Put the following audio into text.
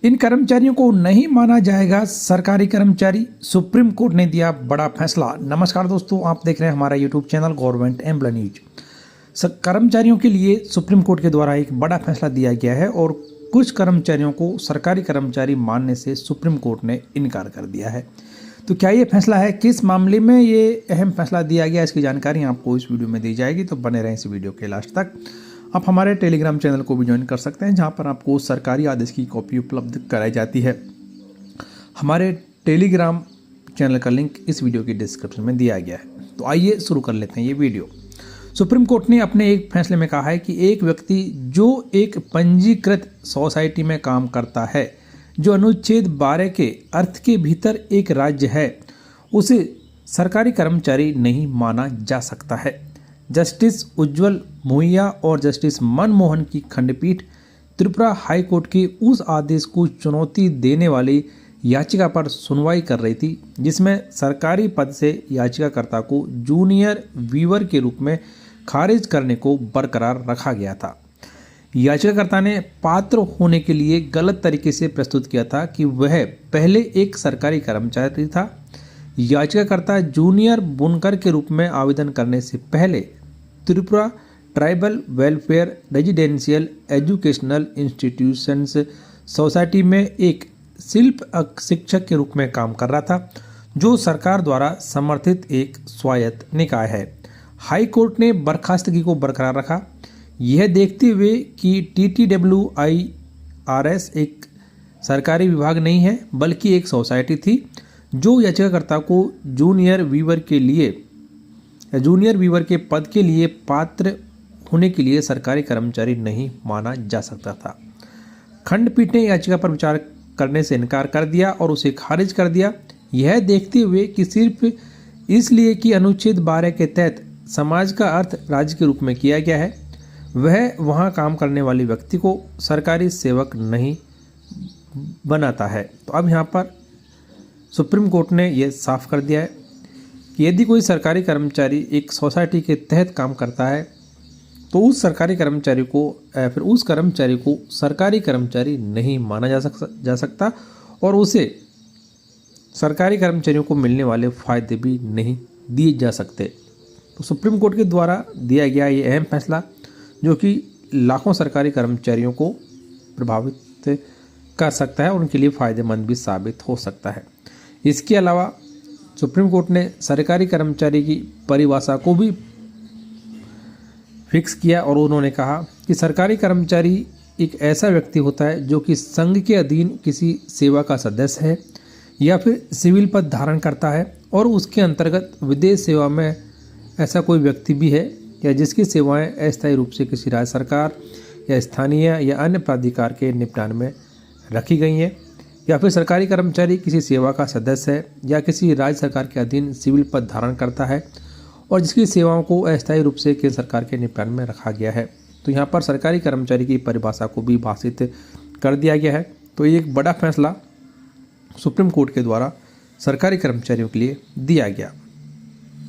इन कर्मचारियों को नहीं माना जाएगा सरकारी कर्मचारी, सुप्रीम कोर्ट ने दिया बड़ा फैसला। नमस्कार दोस्तों, आप देख रहे हैं हमारा YouTube channel government employ news. कर्मचारियों के लिए सुप्रीम कोर्ट के द्वारा एक बड़ा फैसला दिया गया है और कुछ कर्मचारियों को सरकारी कर्मचारी मानने से सुप्रीम कोर्ट ने इनकार कर दिया है। तो क्या ये फैसला है, किस मामले में ये अहम फैसला दिया गया, इसकी जानकारी आपको इस वीडियो में दी जाएगी। तो बने रहें इस वीडियो के लास्ट तक। आप हमारे टेलीग्राम चैनल को भी ज्वाइन कर सकते हैं, जहां पर आपको सरकारी आदेश की कॉपी उपलब्ध कराई जाती है। हमारे टेलीग्राम चैनल का लिंक इस वीडियो की डिस्क्रिप्शन में दिया गया है। तो आइए शुरू कर लेते हैं ये वीडियो। सुप्रीम कोर्ट ने अपने एक फैसले में कहा है कि एक व्यक्ति जो एक पंजीकृत सोसाइटी में काम करता है, जो अनुच्छेद 12 के अर्थ के भीतर एक राज्य है, उसे सरकारी कर्मचारी नहीं माना जा सकता है। जस्टिस उज्ज्वल मोहिया और जस्टिस मनमोहन की खंडपीठ त्रिपुरा हाई कोर्ट के उस आदेश को चुनौती देने वाली याचिका पर सुनवाई कर रही थी, जिसमें सरकारी पद से याचिकाकर्ता को जूनियर वीवर के रूप में खारिज करने को बरकरार रखा गया था। याचिकाकर्ता ने पात्र होने के लिए गलत तरीके से प्रस्तुत किया था कि वह पहले एक सरकारी कर्मचारी था। याचिकाकर्ता जूनियर बुनकर के रूप में आवेदन करने से पहले Tripura tribal welfare residential educational institutions society में एक शिल्प शिक्षक के रूप में काम कर रहा था, जो सरकार द्वारा समर्थित एक स्वायत्त निकाय है। हाई कोर्ट ने बर्खास्तगी को बरकरार रखा, यह देखते हुए कि TTWIRS एक सरकारी विभाग नहीं है, बल्कि एक सोसाइटी थी, जो याचिकाकर्ता को जूनियर वीवर के पद के लिए पात्र होने के लिए सरकारी कर्मचारी नहीं माना जा सकता था। खंडपीठ ने याचिका पर विचार करने से इनकार कर दिया और उसे खारिज कर दिया, यह देखते हुए कि सिर्फ इसलिए कि अनुच्छेद 12 के तहत समाज का अर्थ राज्य के रूप में किया गया है, वह वहां काम करने वाले व्यक्ति को सरकारी सेवक नहीं बनाता है। तो अब यहाँ पर सुप्रीम कोर्ट ने यह साफ कर दिया है कि यदि कोई सरकारी कर्मचारी एक सोसाइटी के तहत काम करता है, तो उस सरकारी कर्मचारी को फिर उस कर्मचारी को सरकारी कर्मचारी नहीं माना जा सकता और उसे सरकारी कर्मचारियों को मिलने वाले फायदे भी नहीं दिए जा सकते। तो सुप्रीम कोर्ट के द्वारा दिया गया ये अहम फैसला, जो कि लाखों सरकारी कर्मचारियों को प्रभावित कर सकता है और उनके लिए फ़ायदेमंद भी साबित हो सकता है। इसके अलावा सुप्रीम कोर्ट ने सरकारी कर्मचारी की परिभाषा को भी फिक्स किया और उन्होंने कहा कि सरकारी कर्मचारी एक ऐसा व्यक्ति होता है जो कि संघ के अधीन किसी सेवा का सदस्य है या फिर सिविल पद धारण करता है और उसके अंतर्गत विदेश सेवा में ऐसा कोई व्यक्ति भी है या जिसकी सेवाएं अस्थायी रूप से किसी राज्य सरकार या स्थानीय या अन्य प्राधिकार के निपटान में रखी गई हैं, या फिर सरकारी कर्मचारी किसी सेवा का सदस्य है या किसी राज्य सरकार के अधीन सिविल पद धारण करता है और जिसकी सेवाओं को अस्थायी रूप से केंद्र सरकार के निपटान में रखा गया है। तो यहाँ पर सरकारी कर्मचारी की परिभाषा को भी भाषित कर दिया गया है। तो ये एक बड़ा फैसला सुप्रीम कोर्ट के द्वारा सरकारी कर्मचारियों के लिए दिया गया।